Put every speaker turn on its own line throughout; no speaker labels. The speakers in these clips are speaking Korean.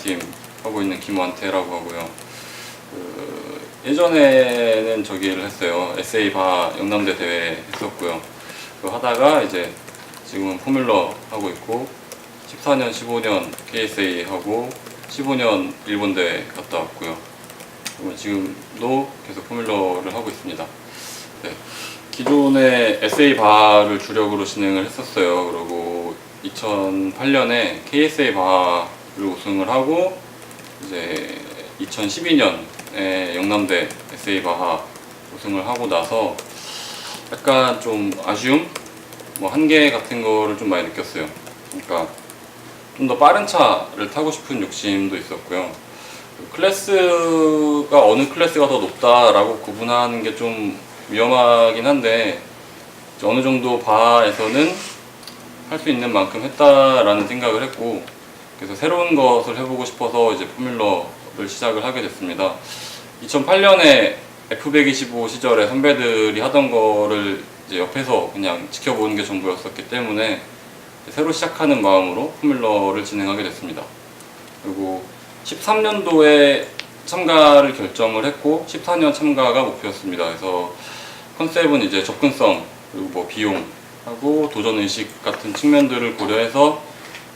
팀 하고 있는 김완태라고 하고요. 예전에는 저기를 했어요. SA 바 영남대 대회 했었고요. 그거 하다가 이제 지금은 포뮬러 하고 있고 14년, 15년 KSA 하고 15년 일본 대회 갔다 왔고요. 지금도 계속 포뮬러를 하고 있습니다. 네. 기존에 SA 바를 주력으로 진행을 했었어요. 그리고 2008년에 KSA 바를 우승을 하고 이제 2012년에 영남대 SA 바하 우승을 하고 나서 약간 좀 아쉬움? 한계 같은 거를 좀 많이 느꼈어요. 그러니까 좀 더 빠른 차를 타고 싶은 욕심도 있었고요. 클래스가 어느 클래스가 더 높다라고 구분하는 게 좀 위험하긴 한데 어느 정도 바에서는 할 수 있는 만큼 했다라는 생각을 했고, 그래서 새로운 것을 해보고 싶어서 이제 포뮬러를 시작을 하게 됐습니다. 2008년에 F125 시절에 선배들이 하던 거를 이제 옆에서 그냥 지켜보는 게 전부였었기 때문에 새로 시작하는 마음으로 포뮬러를 진행하게 됐습니다. 그리고 13년도에 참가를 결정을 했고 14년 참가가 목표였습니다. 그래서 컨셉은 이제 접근성 그리고 비용하고 도전의식 같은 측면들을 고려해서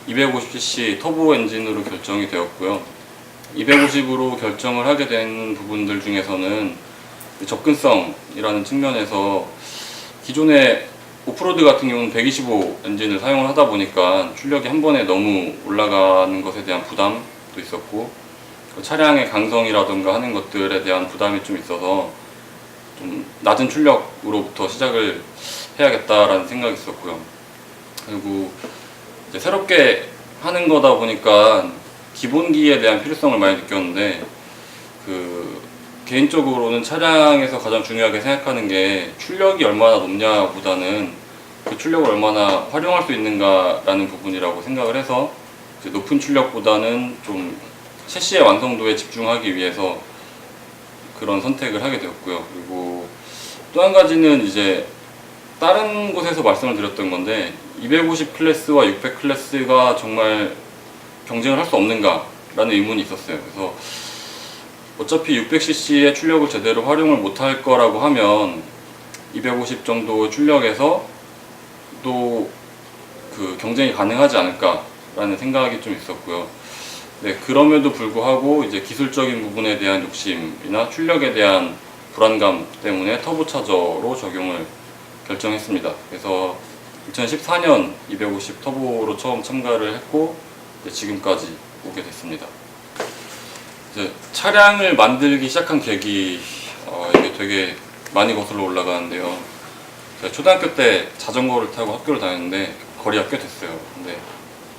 250cc 터보 엔진으로 결정이 되었고요. 250으로 결정을 하게 된 부분들 중에서는 접근성이라는 측면에서 기존의 오프로드 같은 경우는 125 엔진을 사용을 하다 보니까 출력이 한 번에 너무 올라가는 것에 대한 부담도 있었고, 차량의 강성이라던가 하는 것들에 대한 부담이 좀 있어서 좀 낮은 출력으로부터 시작을 해야겠다라는 생각이 있었고요. 그리고 이제 새롭게 하는 거다 보니까 기본기에 대한 필요성을 많이 느꼈는데, 개인적으로는 차량에서 가장 중요하게 생각하는 게 출력이 얼마나 높냐보다는 그 출력을 얼마나 활용할 수 있는가라는 부분이라고 생각을 해서 높은 출력보다는 좀 셰시의 완성도에 집중하기 위해서 그런 선택을 하게 되었고요. 그리고 또 한 가지는 이제 다른 곳에서 말씀을 드렸던 건데 250 클래스와 600 클래스가 정말 경쟁을 할 수 없는가라는 의문이 있었어요. 그래서 어차피 600cc의 출력을 제대로 활용을 못할 거라고 하면 250 정도 출력에서 또 경쟁이 가능하지 않을까라는 생각이 좀 있었고요. 네, 그럼에도 불구하고 이제 기술적인 부분에 대한 욕심이나 출력에 대한 불안감 때문에 터보차저로 적용을 결정했습니다. 그래서 2014년 250 터보로 처음 참가를 했고 지금까지 오게 됐습니다. 이제 차량을 만들기 시작한 계기, 이게 되게 많이 거슬러 올라가는데요. 제가 초등학교 때 자전거를 타고 학교를 다녔는데 거리가 꽤 됐어요. 근데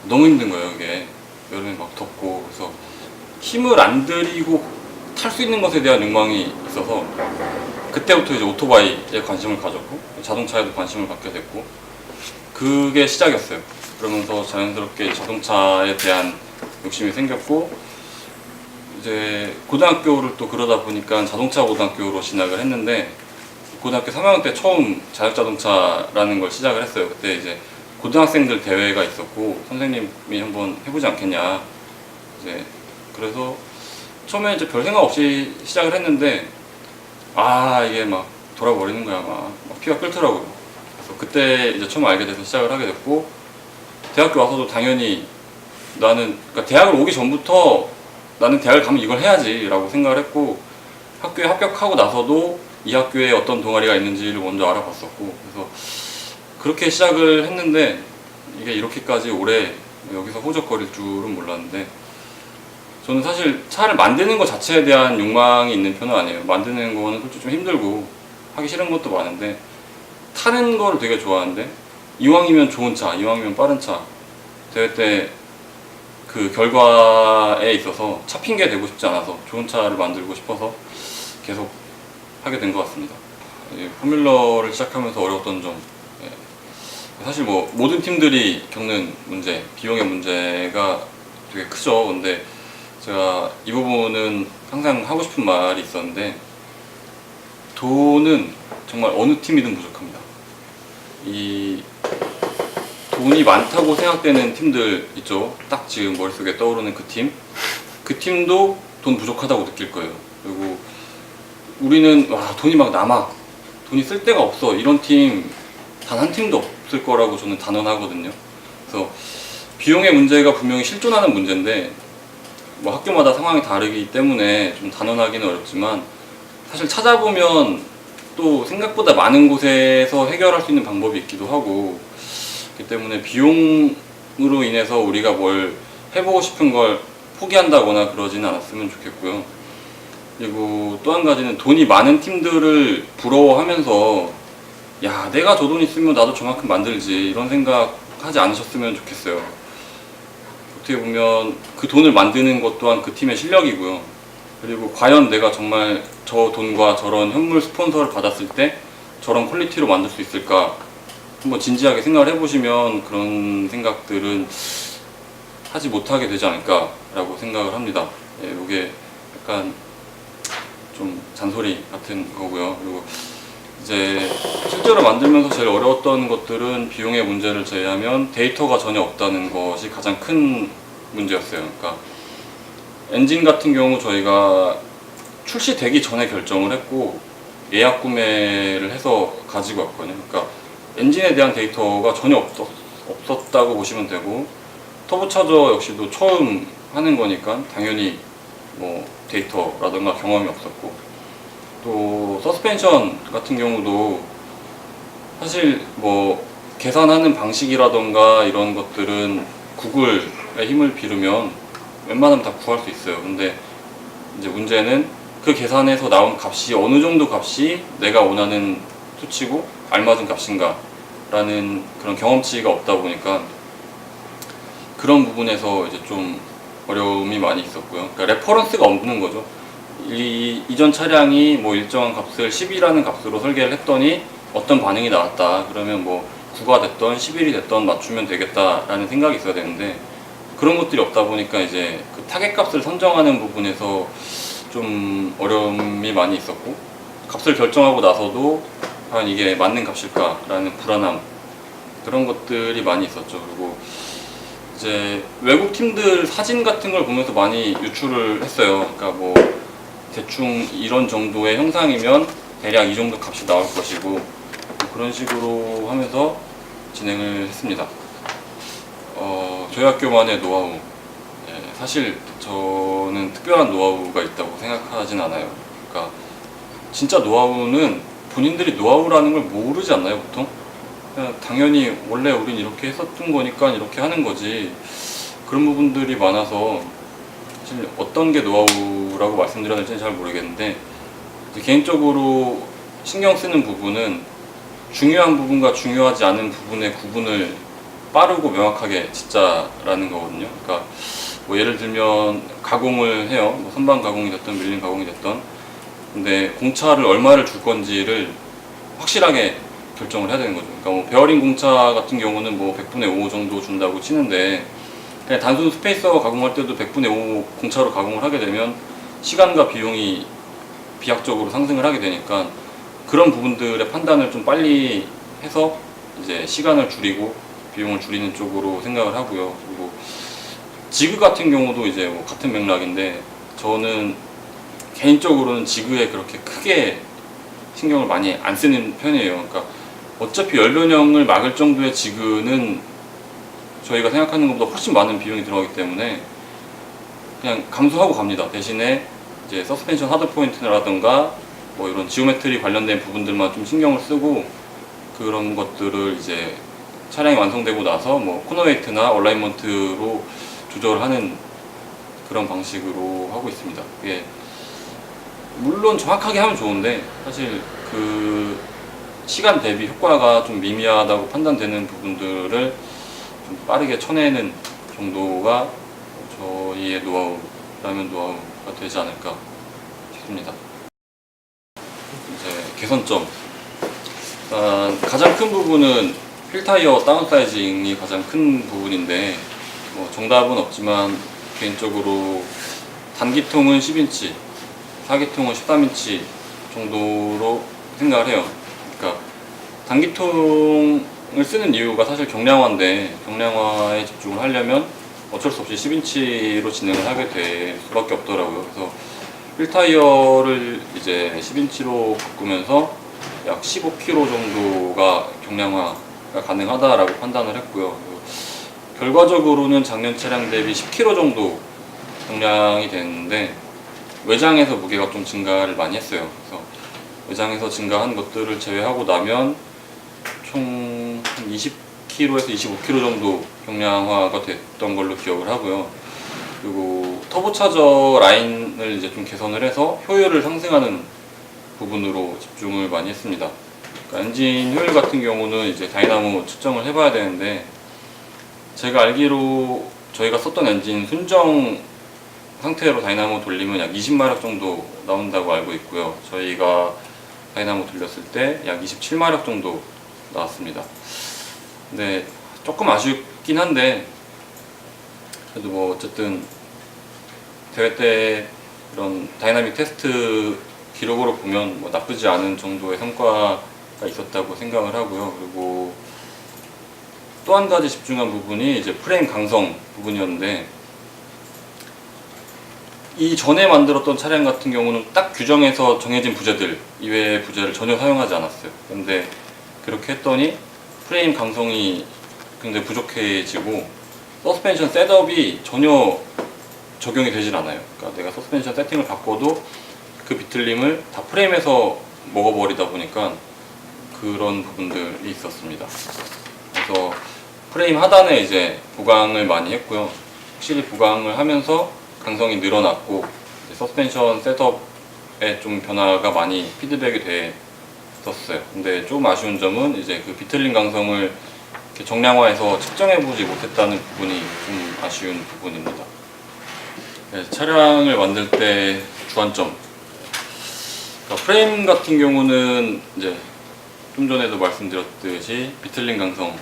너무 힘든 거예요. 이게 여름에 막 덥고, 그래서 힘을 안 들이고 탈 수 있는 것에 대한 욕망이 있어서 그때부터 이제 오토바이에 관심을 가졌고 자동차에도 관심을 갖게 됐고, 그게 시작이었어요. 그러면서 자연스럽게 자동차에 대한 욕심이 생겼고, 이제 고등학교를 또 그러다 보니까 자동차 고등학교로 진학을 했는데 고등학교 3학년 때 처음 자율자동차라는 걸 시작을 했어요. 그때 이제 고등학생들 대회가 있었고 선생님이 한번 해보지 않겠냐. 이제 그래서 처음에 이제 별 생각 없이 시작을 했는데 이게 막 돌아버리는 거야. 막 피가 끓더라고요. 그래서 그때 이제 처음 알게 돼서 시작을 하게 됐고, 대학교 와서도 당연히 그러니까 대학을 오기 전부터 나는 대학을 가면 이걸 해야지 라고 생각을 했고, 학교에 합격하고 나서도 이 학교에 어떤 동아리가 있는지를 먼저 알아봤었고, 그래서 그렇게 시작을 했는데 이게 이렇게까지 오래 여기서 호적거릴 줄은 몰랐는데, 저는 사실 차를 만드는 것 자체에 대한 욕망이 있는 편은 아니에요. 만드는 거는 솔직히 좀 힘들고 하기 싫은 것도 많은데 타는 거를 되게 좋아하는데, 이왕이면 좋은 차, 이왕이면 빠른 차, 대회 때 그 결과에 있어서 차 핑계 대고 싶지 않아서 좋은 차를 만들고 싶어서 계속 하게 된 것 같습니다. 포뮬러를 시작하면서 어려웠던 점, 사실 모든 팀들이 겪는 문제, 비용의 문제가 되게 크죠. 근데 제가 이 부분은 항상 하고 싶은 말이 있었는데, 돈은 정말 어느 팀이든 부족합니다. 이 돈이 많다고 생각되는 팀들 있죠. 딱 지금 머릿속에 떠오르는 그 팀. 그 팀도 돈 부족하다고 느낄 거예요. 그리고 우리는 와 돈이 막 남아, 돈이 쓸 데가 없어, 이런 팀 단 한 팀도 없을 거라고 저는 단언하거든요. 그래서 비용의 문제가 분명히 실존하는 문제인데 뭐 학교마다 상황이 다르기 때문에 좀 단언하기는 어렵지만, 사실 찾아보면 또 생각보다 많은 곳에서 해결할 수 있는 방법이 있기도 하고, 그렇기 때문에 비용으로 인해서 우리가 뭘 해보고 싶은 걸 포기한다거나 그러지는 않았으면 좋겠고요. 그리고 또 한 가지는 돈이 많은 팀들을 부러워하면서 야 내가 저 돈 있으면 나도 저만큼 만들지, 이런 생각 하지 않으셨으면 좋겠어요. 어떻게 보면 그 돈을 만드는 것 또한 그 팀의 실력이고요. 그리고 과연 내가 정말 저 돈과 저런 현물 스폰서를 받았을 때 저런 퀄리티로 만들 수 있을까, 한번 진지하게 생각을 해보시면 그런 생각들은 하지 못하게 되지 않을까라고 생각을 합니다. 예, 이게 약간 좀 잔소리 같은 거고요. 그리고 이제 실제로 만들면서 제일 어려웠던 것들은 비용의 문제를 제외하면 데이터가 전혀 없다는 것이 가장 큰 문제였어요. 그러니까 엔진 같은 경우 저희가 출시되기 전에 결정을 했고 예약 구매를 해서 가지고 왔거든요. 그러니까 엔진에 대한 데이터가 전혀 없었다고 보시면 되고, 터보차저 역시도 처음 하는 거니까 당연히 뭐 데이터라든가 경험이 없었고, 또 서스펜션 같은 경우도 사실 뭐 계산하는 방식이라던가 이런 것들은 구글의 힘을 빌으면 웬만하면 다 구할 수 있어요. 근데 이제 문제는 그 계산에서 나온 값이 어느 정도 값이 내가 원하는 수치고 알맞은 값인가 라는 그런 경험치가 없다 보니까 그런 부분에서 이제 좀 어려움이 많이 있었고요. 그러니까 레퍼런스가 없는 거죠. 이전 차량이 뭐 일정한 값을 10이라는 값으로 설계를 했더니 어떤 반응이 나왔다. 그러면 뭐 9가 됐던 11이 됐던 맞추면 되겠다라는 생각이 있어야 되는데, 그런 것들이 없다 보니까 이제 그 타겟 값을 선정하는 부분에서 좀 어려움이 많이 있었고, 값을 결정하고 나서도 과연 이게 맞는 값일까라는 불안함, 그런 것들이 많이 있었죠. 그리고 이제 외국 팀들 사진 같은 걸 보면서 많이 유출을 했어요. 그러니까 뭐 대충 이런 정도의 형상이면 대략 이 정도 값이 나올 것이고, 뭐 그런 식으로 하면서 진행을 했습니다. 저희 학교만의 노하우, 사실 저는 특별한 노하우가 있다고 생각하진 않아요. 그러니까 진짜 노하우는 본인들이 노하우라는 걸 모르지 않나요, 보통? 그냥 당연히 원래 우린 이렇게 했었던 거니까 이렇게 하는 거지, 그런 부분들이 많아서 사실 어떤 게 노하우라고 말씀드려야 될지는 잘 모르겠는데, 개인적으로 신경 쓰는 부분은 중요한 부분과 중요하지 않은 부분의 구분을 빠르고 명확하게 짓자라는 거거든요. 그러니까 뭐 예를 들면 가공을 해요. 뭐 선반 가공이 됐든 밀림 가공이 됐든, 근데 공차를 얼마를 줄 건지를 확실하게 결정을 해야 되는 거죠. 그러니까 뭐 베어링 공차 같은 경우는 뭐 100분의 5 정도 준다고 치는데, 그냥 단순 스페이서 가공할 때도 100분의 5 공차로 가공을 하게 되면 시간과 비용이 비약적으로 상승을 하게 되니까, 그런 부분들의 판단을 좀 빨리 해서 이제 시간을 줄이고 비용을 줄이는 쪽으로 생각을 하고요. 그리고 지그 같은 경우도 이제 뭐 같은 맥락인데, 저는 개인적으로는 지그에 그렇게 크게 신경을 많이 안 쓰는 편이에요. 그러니까 어차피 연료령을 막을 정도의 지그는 저희가 생각하는 것보다 훨씬 많은 비용이 들어가기 때문에 그냥 감수하고 갑니다. 대신에 이제 서스펜션 하드 포인트라든가 뭐 이런 지오메트리 관련된 부분들만 좀 신경을 쓰고, 그런 것들을 이제 차량이 완성되고 나서 뭐 코너 웨이트나 얼라이먼트로 조절하는 그런 방식으로 하고 있습니다. 예. 물론 정확하게 하면 좋은데 사실 그 시간 대비 효과가 좀 미미하다고 판단되는 부분들을 좀 빠르게 쳐내는 정도가 저희의 노하우라면 노하우가 되지 않을까 싶습니다. 이제 개선점, 가장 큰 부분은 휠 타이어 다운사이징이 가장 큰 부분인데, 뭐 정답은 없지만 개인적으로 단기통은 10인치, 하기통은 13인치 정도로 생각을 해요. 그러니까 단기통을 쓰는 이유가 사실 경량화인데, 경량화에 집중을 하려면 어쩔 수 없이 10인치로 진행을 하게 될 수밖에 없더라고요. 그래서 1타이어를 이제 10인치로 바꾸면서 약 15kg 정도가 경량화가 가능하다라고 판단을 했고요. 결과적으로는 작년 차량 대비 10kg 정도 경량이 됐는데 외장에서 무게가 좀 증가를 많이 했어요. 그래서 외장에서 증가한 것들을 제외하고 나면 총 20kg에서 25kg 정도 경량화가 됐던 걸로 기억을 하고요. 그리고 터보차저 라인을 이제 좀 개선을 해서 효율을 상승하는 부분으로 집중을 많이 했습니다. 그러니까 엔진 효율 같은 경우는 이제 다이나모 측정을 해봐야 되는데, 제가 알기로 저희가 썼던 엔진 순정 상태로 다이나모 돌리면 약 20마력 정도 나온다고 알고 있고요. 저희가 다이나모 돌렸을 때 약 27마력 정도 나왔습니다. 근데 조금 아쉽긴 한데, 그래도 뭐 어쨌든 대회 때 이런 다이나믹 테스트 기록으로 보면 뭐 나쁘지 않은 정도의 성과가 있었다고 생각을 하고요. 그리고 또 한 가지 집중한 부분이 이제 프레임 강성 부분이었는데, 이 전에 만들었던 차량 같은 경우는 딱 규정에서 정해진 부재들 이외의 부재를 전혀 사용하지 않았어요. 근데 그렇게 했더니 프레임 강성이 굉장히 부족해지고 서스펜션 셋업이 전혀 적용이 되질 않아요. 그러니까 내가 서스펜션 세팅을 바꿔도 그 비틀림을 다 프레임에서 먹어버리다 보니까 그런 부분들이 있었습니다. 그래서 프레임 하단에 이제 보강을 많이 했고요. 확실히 보강을 하면서 강성이 늘어났고, 서스펜션 셋업에 좀 변화가 많이 피드백이 됐었어요. 근데 조금 아쉬운 점은 이제 그 비틀림 강성을 이렇게 정량화해서 측정해보지 못했다는 부분이 좀 아쉬운 부분입니다. 네, 차량을 만들 때 주안점. 그러니까 프레임 같은 경우는 이제 좀 전에도 말씀드렸듯이 비틀림 강성이고요.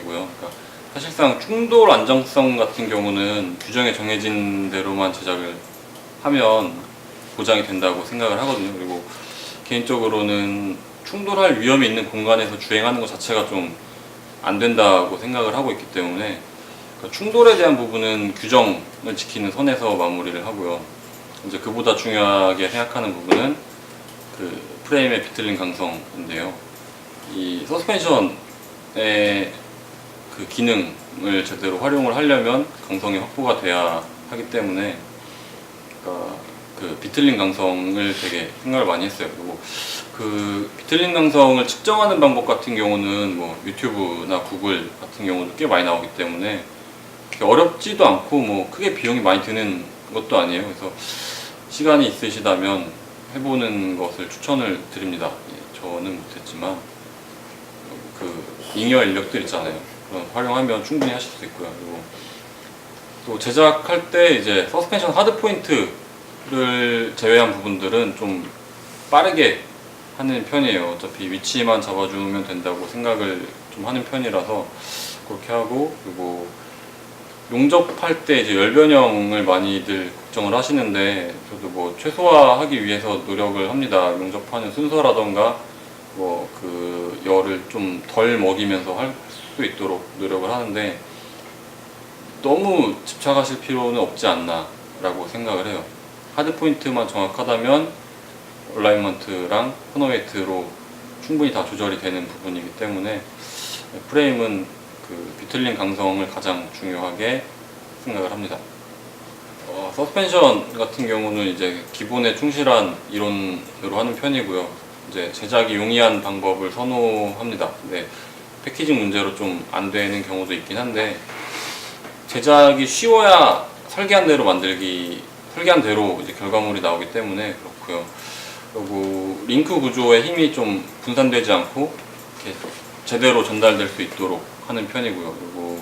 그러니까 사실상 충돌 안정성 같은 경우는 규정에 정해진 대로만 제작을 하면 보장이 된다고 생각을 하거든요. 그리고 개인적으로는 충돌할 위험이 있는 공간에서 주행하는 것 자체가 좀 안 된다고 생각을 하고 있기 때문에, 그러니까 충돌에 대한 부분은 규정을 지키는 선에서 마무리를 하고요. 이제 그보다 중요하게 생각하는 부분은 그 프레임의 비틀림 강성인데요. 이 서스펜션의 그 기능을 제대로 활용을 하려면 강성이 확보가 돼야 하기 때문에, 그러니까 그 비틀림 강성을 되게 생각을 많이 했어요. 그리고 그 비틀림 강성을 측정하는 방법 같은 경우는 뭐 유튜브나 구글 같은 경우도 꽤 많이 나오기 때문에 어렵지도 않고 뭐 크게 비용이 많이 드는 것도 아니에요. 그래서 시간이 있으시다면 해보는 것을 추천을 드립니다. 저는 못했지만 그 잉여 인력들 있잖아요. 그런 활용하면 충분히 하실 수 있고요. 그리고 또 제작할 때 이제 서스펜션 하드 포인트를 제외한 부분들은 좀 빠르게 하는 편이에요. 어차피 위치만 잡아주면 된다고 생각을 좀 하는 편이라서 그렇게 하고, 그리고 용접할 때 이제 열 변형을 많이들 걱정을 하시는데, 저도 뭐 최소화하기 위해서 노력을 합니다. 용접하는 순서라던가 뭐 그 열을 좀 덜 먹이면서 할 수 있도록 노력을 하는데, 너무 집착하실 필요는 없지 않나 라고 생각을 해요. 하드 포인트만 정확하다면 얼라이먼트랑 코너웨이트로 충분히 다 조절이 되는 부분이기 때문에 프레임은 그 비틀림 강성을 가장 중요하게 생각을 합니다. 서스펜션 같은 경우는 이제 기본에 충실한 이론으로 하는 편이고요. 이제 제작이 용이한 방법을 선호합니다. 근데 패키징 문제로 좀 안 되는 경우도 있긴 한데, 제작이 쉬워야 설계한 대로 설계한 대로 이제 결과물이 나오기 때문에 그렇고요. 그리고 링크 구조의 힘이 좀 분산되지 않고 이렇게 제대로 전달될 수 있도록 하는 편이고요. 그리고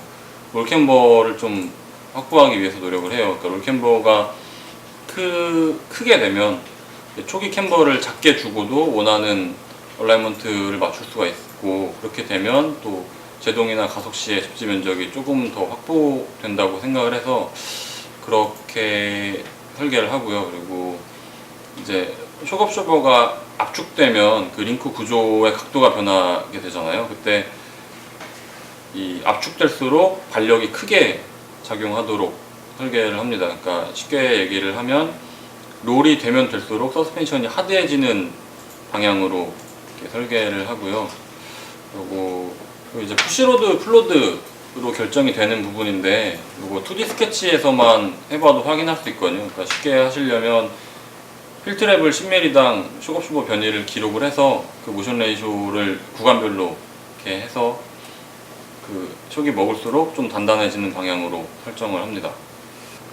롤캠버를 좀 확보하기 위해서 노력을 해요. 그러니까 롤캠버가 크게 되면 초기 캠버를 작게 주고도 원하는 얼라이먼트를 맞출 수가 있고, 그렇게 되면 또 제동이나 가속 시의 접지 면적이 조금 더 확보된다고 생각을 해서 그렇게 설계를 하고요. 그리고 이제 쇼겁쇼버가 압축되면 그 링크 구조의 각도가 변하게 되잖아요. 그때 이 압축될수록 발력이 크게 작용하도록 설계를 합니다. 그러니까 쉽게 얘기를 하면 롤이 되면 될수록 서스펜션이 하드해지는 방향으로 이렇게 설계를 하고요. 그리고 이제 푸시로드, 플로드로 결정이 되는 부분인데 이거 2D 스케치에서만 해봐도 확인할 수 있거든요. 그러니까 쉽게 하시려면 필트랩을 10mm당 쇼겁15 변이를 기록을 해서 그 모션 레이쇼를 구간별로 이렇게 해서 그 촉이 먹을수록 좀 단단해지는 방향으로 설정을 합니다.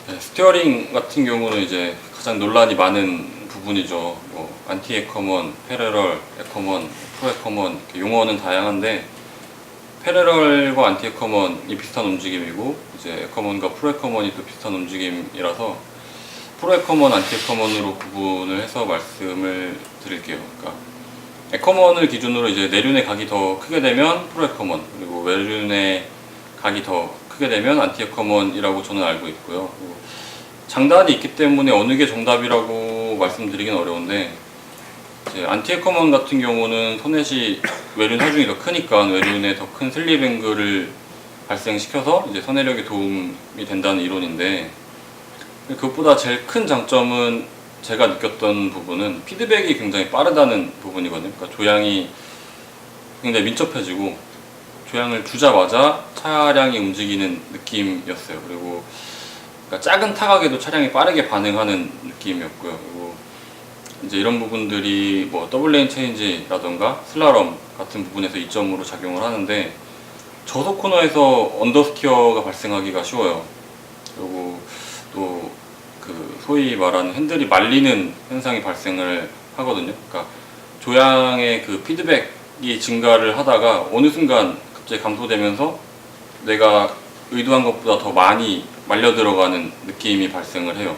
네, 스티어링 같은 경우는 이제 가장 논란이 많은 부분이죠. 뭐 안티 에커먼, 패러럴, 에커먼, 프로 에커먼 용어는 다양한데 패러럴과 안티 에커먼이 비슷한 움직임이고 이제 에커먼과 프로 에커먼이 또 비슷한 움직임이라서 프로 에커먼, 안티 에커먼으로 구분을 해서 말씀을 드릴게요. 그러니까 에커먼을 기준으로 이제 내륜의 각이 더 크게 되면 프로 에커먼, 그리고 외륜의 각이 더 크게 되면 안티 에커먼이라고 저는 알고 있고요. 장단이 있기 때문에 어느 게 정답이라고 말씀드리긴 어려운데 이제 안티 에커먼 같은 경우는 소넷이 외륜 하중이 더 크니까 외륜에 더 큰 슬립 앵글을 발생시켜서 이제 선회력에 도움이 된다는 이론인데 그것보다 제일 큰 장점은 제가 느꼈던 부분은 피드백이 굉장히 빠르다는 부분이거든요. 그러니까 조향이 굉장히 민첩해지고 조향을 주자마자 차량이 움직이는 느낌이었어요. 그리고 그러니까 작은 타각에도 차량이 빠르게 반응하는 느낌이었고요. 그리고 이제 이런 부분들이 뭐 더블 레인 체인지라던가 슬라럼 같은 부분에서 이점으로 작용을 하는데 저속 코너에서 언더스티어가 발생하기가 쉬워요. 그리고 또 그 소위 말하는 핸들이 말리는 현상이 발생을 하거든요. 그러니까 조향의 그 피드백이 증가를 하다가 어느 순간 갑자기 감소되면서 내가 의도한 것보다 더 많이 말려 들어가는 느낌이 발생을 해요.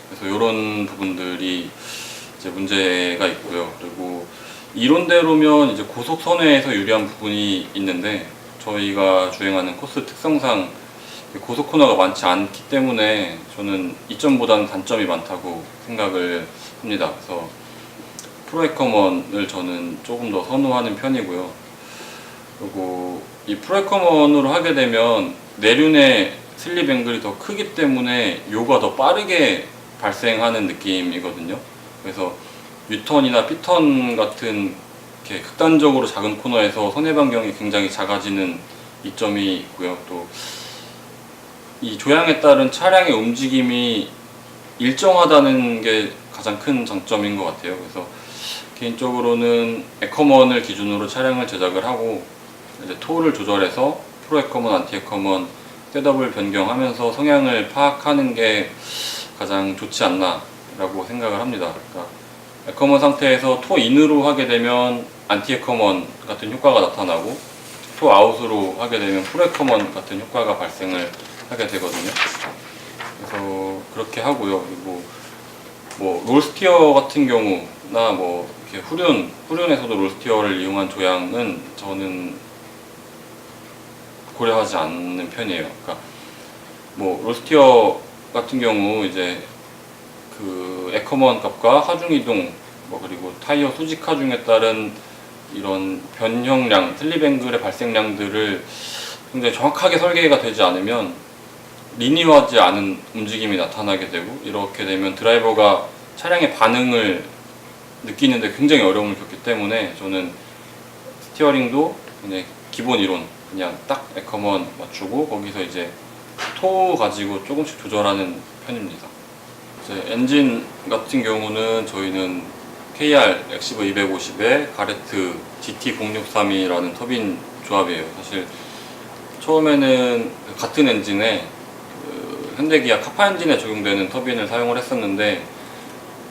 그래서 이런 부분들이 이제 문제가 있고요. 그리고 이론대로면 이제 고속 선회에서 유리한 부분이 있는데 저희가 주행하는 코스 특성상 고속 코너가 많지 않기 때문에 저는 이점보다는 단점이 많다고 생각을 합니다. 그래서 프로 에커먼을 저는 조금 더 선호하는 편이고요. 그리고 이 프로 에커먼으로 하게 되면 내륜의 슬립 앵글이 더 크기 때문에 요가 더 빠르게 발생하는 느낌이거든요. 그래서 유턴이나 B턴 같은 이렇게 극단적으로 작은 코너에서 선회 반경이 굉장히 작아지는 이점이 있고요. 또 이 조향에 따른 차량의 움직임이 일정하다는 게 가장 큰 장점인 것 같아요. 그래서 개인적으로는 에커먼을 기준으로 차량을 제작을 하고 이제 토를 조절해서 프로 에커먼, 안티 에커먼 셋업을 변경하면서 성향을 파악하는 게 가장 좋지 않나 라고 생각을 합니다. 그러니까 에커먼 상태에서 토 인으로 하게 되면 안티 에커먼 같은 효과가 나타나고 토 아웃으로 하게 되면 프로 에커먼 같은 효과가 발생을 하게 되거든요. 그래서 그렇게 하고요. 그리고 뭐 롤스티어 같은 경우나 뭐 이렇게 후륜에서도 롤스티어를 이용한 조향은 저는 고려하지 않는 편이에요. 그러니까 뭐 롤스티어 같은 경우 이제 그 에커먼 값과 하중 이동 뭐 그리고 타이어 수직 하중에 따른 이런 변형량, 슬립 앵글의 발생량들을 굉장히 정확하게 설계가 되지 않으면 리니어하지 않은 움직임이 나타나게 되고 이렇게 되면 드라이버가 차량의 반응을 느끼는데 굉장히 어려움을 겪기 때문에 저는 스티어링도 그냥 기본 이론 그냥 딱 에커먼 맞추고 거기서 이제 토 가지고 조금씩 조절하는 편입니다. 이제 엔진 같은 경우는 저희는 KR 엑시버 250에 가레트 GT0632라는 터빈 조합이에요. 사실 처음에는 같은 엔진에 현대기아 카파 엔진에 적용되는 터빈을 사용을 했었는데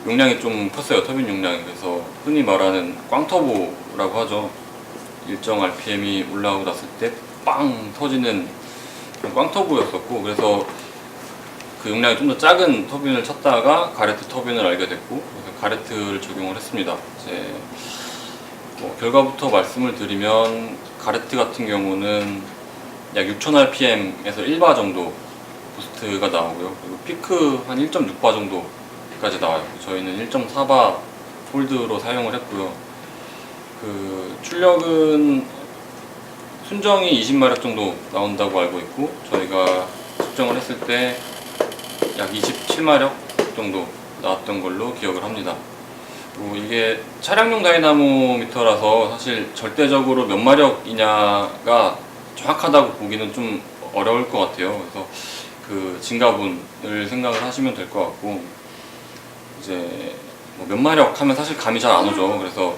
용량이 좀 컸어요. 터빈 용량이. 그래서 흔히 말하는 꽝터보라고 하죠. 일정 RPM이 올라오고 났을 때 빵 터지는 꽝터보였었고 그래서 그 용량이 좀 더 작은 터빈을 찾다가 가레트 터빈을 알게 됐고 그래서 가레트를 적용을 했습니다. 이제 뭐 결과부터 말씀을 드리면 가레트 같은 경우는 약 6000rpm에서 1바 정도 부스트가 나오고요. 그리고 피크 한 1.6바 정도까지 나와요. 저희는 1.4바 폴드로 사용을 했고요. 그 출력은 순정이 20마력 정도 나온다고 알고 있고 저희가 측정을 했을 때 약 27마력 정도 나왔던 걸로 기억을 합니다. 이게 차량용 다이나모미터라서 사실 절대적으로 몇 마력이냐가 정확하다고 보기는 좀 어려울 것 같아요. 그래서 그 진가분을 생각을 하시면 될 것 같고, 이제 몇 마력 하면 사실 감이 잘 안 오죠. 그래서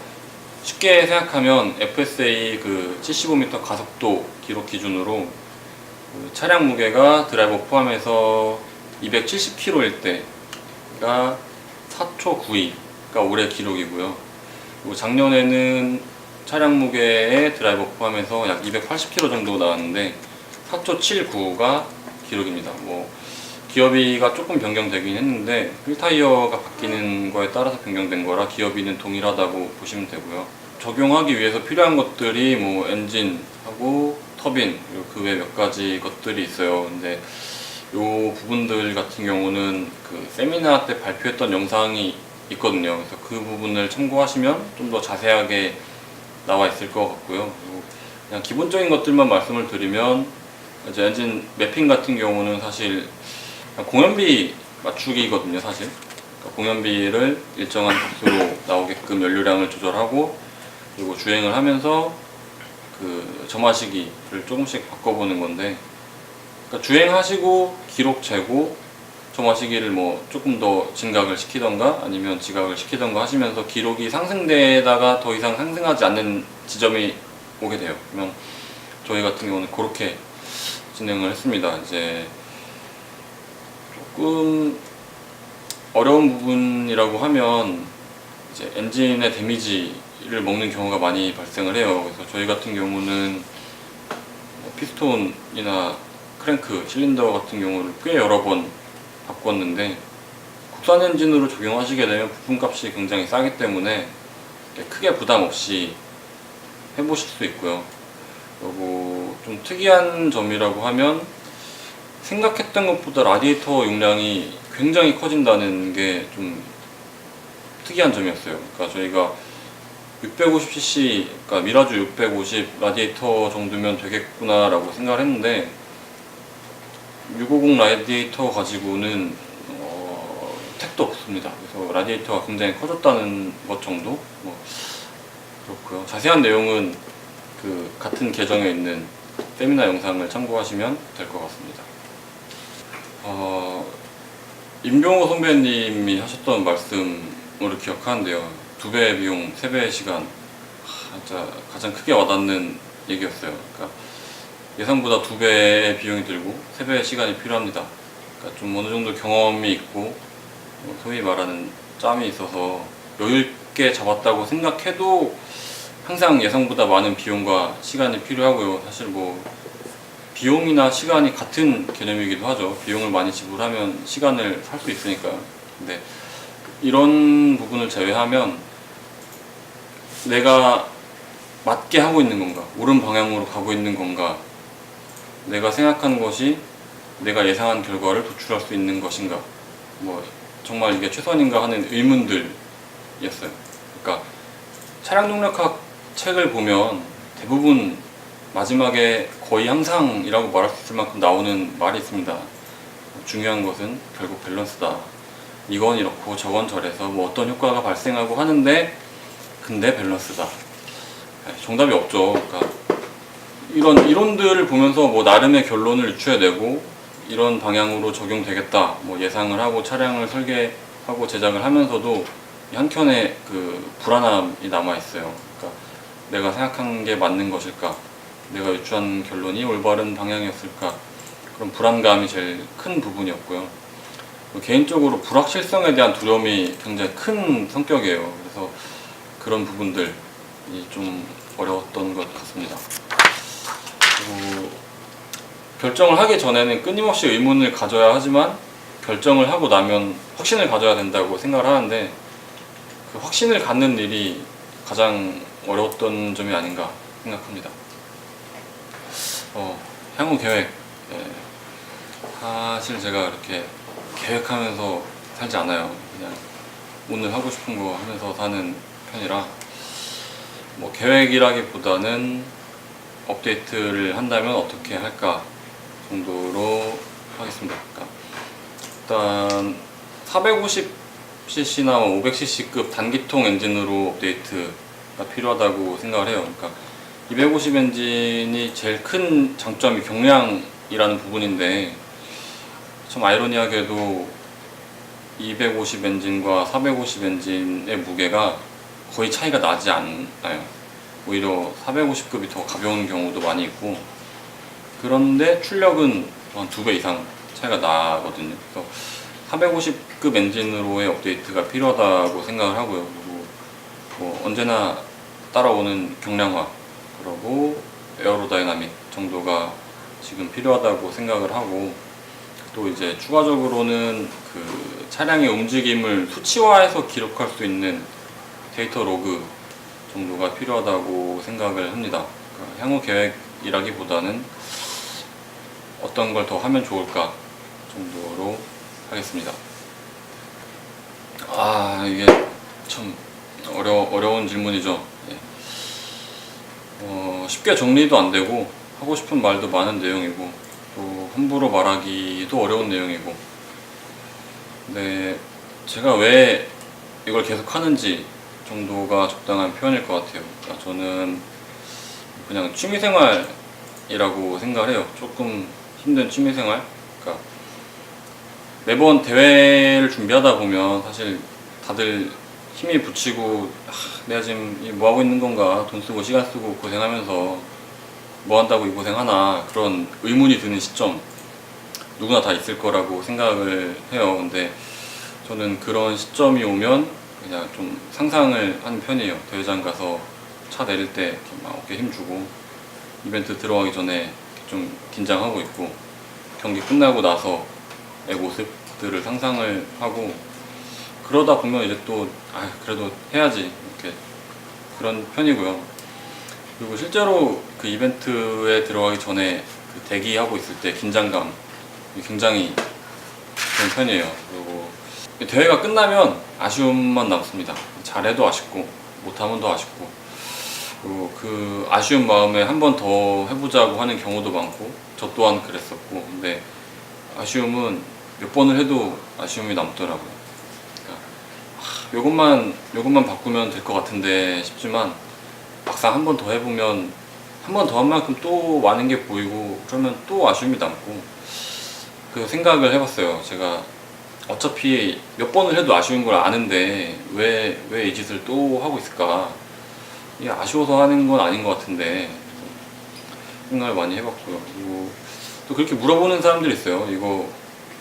쉽게 생각하면 FSA 그 75m 가속도 기록 기준으로 그 차량 무게가 드라이버 포함해서 270kg일 때가 4초 92가 올해 기록이고요. 그리고 작년에는 차량 무게에 드라이버 포함해서 약 280kg 정도 나왔는데 4초 79가 기록입니다. 기어비가 조금 변경되긴 했는데 휠 타이어가 바뀌는 거에 따라서 변경된 거라 기어비는 동일하다고 보시면 되고요. 적용하기 위해서 필요한 것들이 엔진하고 터빈, 그리고 그 외 몇 가지 것들이 있어요. 근데 요 부분들 같은 경우는 그 세미나 때 발표했던 영상이 있거든요. 그래서 그 부분을 참고하시면 좀 더 자세하게 나와 있을 것 같고요. 그리고 그냥 기본적인 것들만 말씀을 드리면, 이제 엔진 매핑 같은 경우는 사실 공연비 맞추기거든요. 사실 그러니까 공연비를 일정한 값으로 나오게끔 연료량을 조절하고, 그리고 주행을 하면서 그 점화시기를 조금씩 바꿔보는 건데, 그러니까 주행하시고 기록 재고 점화시기를 조금 더 진각을 시키던가 아니면 지각을 시키던가 하시면서 기록이 상승되다가 더 이상 상승하지 않는 지점이 오게 돼요. 그러면 저희 같은 경우는 그렇게 진행을 했습니다. 이제 조금 어려운 부분이라고 하면 이제 엔진의 데미지를 먹는 경우가 많이 발생을 해요. 그래서 저희 같은 경우는 피스톤이나 크랭크, 실린더 같은 경우를 꽤 여러 번 바꿨는데, 국산 엔진으로 적용하시게 되면 부품값이 굉장히 싸기 때문에 크게 부담 없이 해보실 수 있고요. 그리고 좀 특이한 점이라고 하면 생각했던 것보다 라디에이터 용량이 굉장히 커진다는 게 좀 특이한 점이었어요. 그러니까 저희가 650cc, 그러니까 미라주 650 라디에이터 정도면 되겠구나 라고 생각을 했는데, 650 라디에이터 가지고는 택도 없습니다. 그래서 라디에이터가 굉장히 커졌다는 것 정도? 그렇고요. 자세한 내용은 그 같은 계정에 있는 세미나 영상을 참고하시면 될 것 같습니다. 임병호 선배님이 하셨던 말씀으로 기억하는데요. 2배의 비용, 3배의 시간. 진짜 가장 크게 와닿는 얘기였어요. 그러니까 예상보다 2배의 비용이 들고 3배의 시간이 필요합니다. 그러니까 좀 어느 정도 경험이 있고 소위 말하는 짬이 있어서 여유있게 잡았다고 생각해도 항상 예상보다 많은 비용과 시간이 필요하고요. 사실 비용이나 시간이 같은 개념이기도 하죠. 비용을 많이 지불하면 시간을 살 수 있으니까요. 근데 이런 부분을 제외하면 내가 맞게 하고 있는 건가, 옳은 방향으로 가고 있는 건가, 내가 생각한 것이 내가 예상한 결과를 도출할 수 있는 것인가, 정말 이게 최선인가 하는 의문들이었어요. 그러니까 차량 동력학 책을 보면 대부분 마지막에 거의 항상이라고 말할 수 있을 만큼 나오는 말이 있습니다. 중요한 것은 결국 밸런스다. 이건 이렇고 저건 저래서 어떤 효과가 발생하고 하는데 근데 밸런스다. 정답이 없죠. 그러니까 이런 이론들을 보면서 나름의 결론을 유추해내고 이런 방향으로 적용되겠다 예상을 하고 차량을 설계하고 제작을 하면서도 한켠에 그 불안함이 남아있어요. 그러니까 내가 생각한 게 맞는 것일까? 내가 유추한 결론이 올바른 방향이었을까? 그런 불안감이 제일 큰 부분이었고요. 개인적으로 불확실성에 대한 두려움이 굉장히 큰 성격이에요. 그래서 그런 부분들이 좀 어려웠던 것 같습니다. 그리고 결정을 하기 전에는 끊임없이 의문을 가져야 하지만 결정을 하고 나면 확신을 가져야 된다고 생각을 하는데, 그 확신을 갖는 일이 가장 어려웠던 점이 아닌가 생각합니다. 향후 계획. 사실 제가 이렇게 계획하면서 살지 않아요. 그냥 오늘 하고 싶은 거 하면서 사는 편이라 계획이라기보다는 업데이트를 한다면 어떻게 할까 정도로 하겠습니다. 그러니까 일단 450cc나 500cc급 단기통 엔진으로 업데이트가 필요하다고 생각을 해요. 그러니까 250 엔진이 제일 큰 장점이 경량이라는 부분인데, 참 아이러니하게도 250 엔진과 450 엔진의 무게가 거의 차이가 나지 않아요. 오히려 450급이 더 가벼운 경우도 많이 있고, 그런데 출력은 한 2배 이상 차이가 나거든요. 그래서 450급 엔진으로의 업데이트가 필요하다고 생각을 하고요. 그리고 뭐 언제나 따라오는 경량화, 그리고 에어로다이나믹 정도가 지금 필요하다고 생각을 하고, 또 이제 추가적으로는 그 차량의 움직임을 수치화해서 기록할 수 있는 데이터 로그 정도가 필요하다고 생각을 합니다. 그러니까 향후 계획이라기보다는 어떤 걸 더 하면 좋을까 정도로 하겠습니다. 이게 참 어려운 질문이죠. 쉽게 정리도 안 되고 하고 싶은 말도 많은 내용이고 또 함부로 말하기도 어려운 내용이고, 근데 제가 왜 이걸 계속 하는지 정도가 적당한 표현일 것 같아요. 그러니까 저는 그냥 취미생활이라고 생각을 해요. 조금 힘든 취미생활. 그러니까 매번 대회를 준비하다 보면 사실 다들 힘이 붙이고 내가 지금 뭐 하고 있는 건가, 돈 쓰고 시간 쓰고 고생하면서 뭐 한다고 이 고생하나, 그런 의문이 드는 시점 누구나 다 있을 거라고 생각을 해요. 근데 저는 그런 시점이 오면 그냥 좀 상상을 하는 편이에요. 대회장 가서 차 내릴 때 이렇게 막 어깨 힘주고, 이벤트 들어가기 전에 좀 긴장하고 있고, 경기 끝나고 나서의 모습들을 상상을 하고, 그러다 보면 이제 또 그래도 해야지 이렇게 그런 편이고요. 그리고 실제로 그 이벤트에 들어가기 전에 그 대기하고 있을 때 긴장감이 굉장히 그런 편이에요. 그리고 대회가 끝나면 아쉬움만 남습니다. 잘해도 아쉽고 못하면 더 아쉽고, 그리고 그 아쉬운 마음에 한 번 더 해보자고 하는 경우도 많고, 저 또한 그랬었고, 근데 아쉬움은 몇 번을 해도 아쉬움이 남더라고요. 그러니까 요것만 바꾸면 될 것 같은데 싶지만, 막상 한 번 더 해보면 한 번 더 한 만큼 또 많은 게 보이고, 그러면 또 아쉬움이 남고, 그 생각을 해봤어요. 제가 어차피 몇 번을 해도 아쉬운 걸 아는데 왜 이 짓을 또 하고 있을까, 이게 아쉬워서 하는 건 아닌 것 같은데 생각을 많이 해봤고요. 그리고 또 그렇게 물어보는 사람들이 있어요.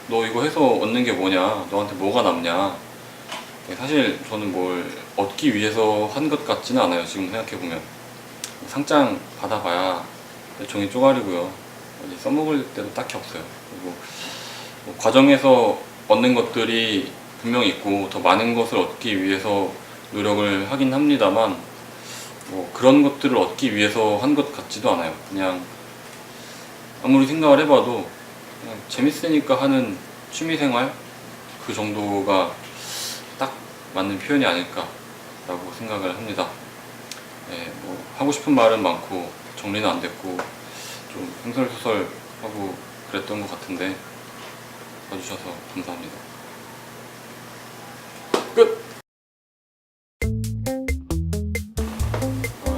너 이거 해서 얻는 게 뭐냐, 너한테 뭐가 남냐. 사실 저는 뭘 얻기 위해서 한 것 같지는 않아요. 지금 생각해보면 상장 받아봐야 종이 쪼가리고요. 어디 써먹을 때도 딱히 없어요. 그리고 뭐 과정에서 얻는 것들이 분명히 있고 더 많은 것을 얻기 위해서 노력을 하긴 합니다만, 뭐 그런 것들을 얻기 위해서 한 것 같지도 않아요. 그냥 아무리 생각을 해봐도 그냥 재밌으니까 하는 취미생활, 그 정도가 딱 맞는 표현이 아닐까라고 생각을 합니다. 뭐 하고 싶은 말은 많고 정리는 안 됐고 좀 횡설수설하고 그랬던 것 같은데 봐주셔서 감사합니다. 끝!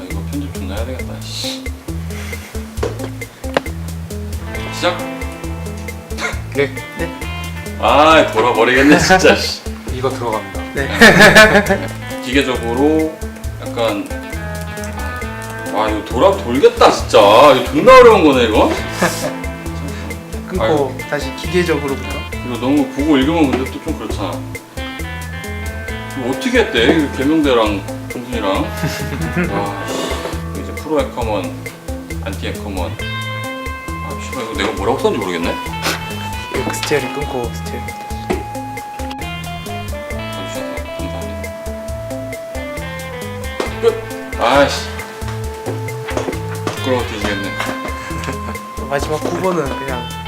이거 편집 존나 해야 되겠다. 시작!
네.
돌아버리겠네 진짜.
이거 들어갑니다. 네.
기계적으로 약간 이거 돌겠다 진짜. 이거 존나 어려운 거네 이거.
끊고 다시 기계적으로부터.
이거 너무 보고 읽으면 근데 또 좀 그렇잖아. 이거 어떻게 했대? 이거 개명대랑 정순이랑. 이제 프로 해커먼, 안티 해커먼. 씨발 이거 내가 뭐라고 썼는지 모르겠네.
스티어링 끊고 스티어링.
봐주셔서 감사합니다. 끝! 아이씨. 부끄러워 뒤지겠네.
마지막 9번은 그냥